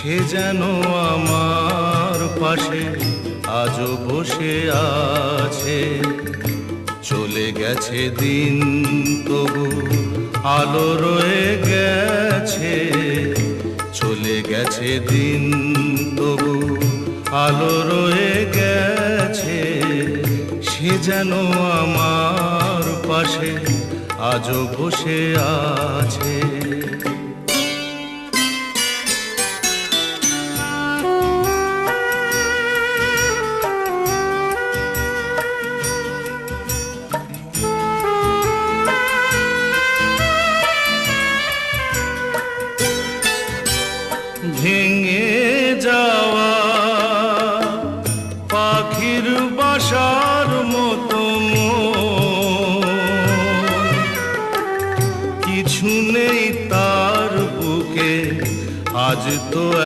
সে যেন আমার পাশে আজও বসে আছে। চলে গেছে দিন তবু আলো রয়ে গেছে, চলে গেছে দিন তবু আলো রয়ে গেছে। সে যেন আমার পাশে আজও বসে আছে। ভেঙে যাওয়া পাখির বাসার মতো কিছু নেই তার বুকে আজ তো।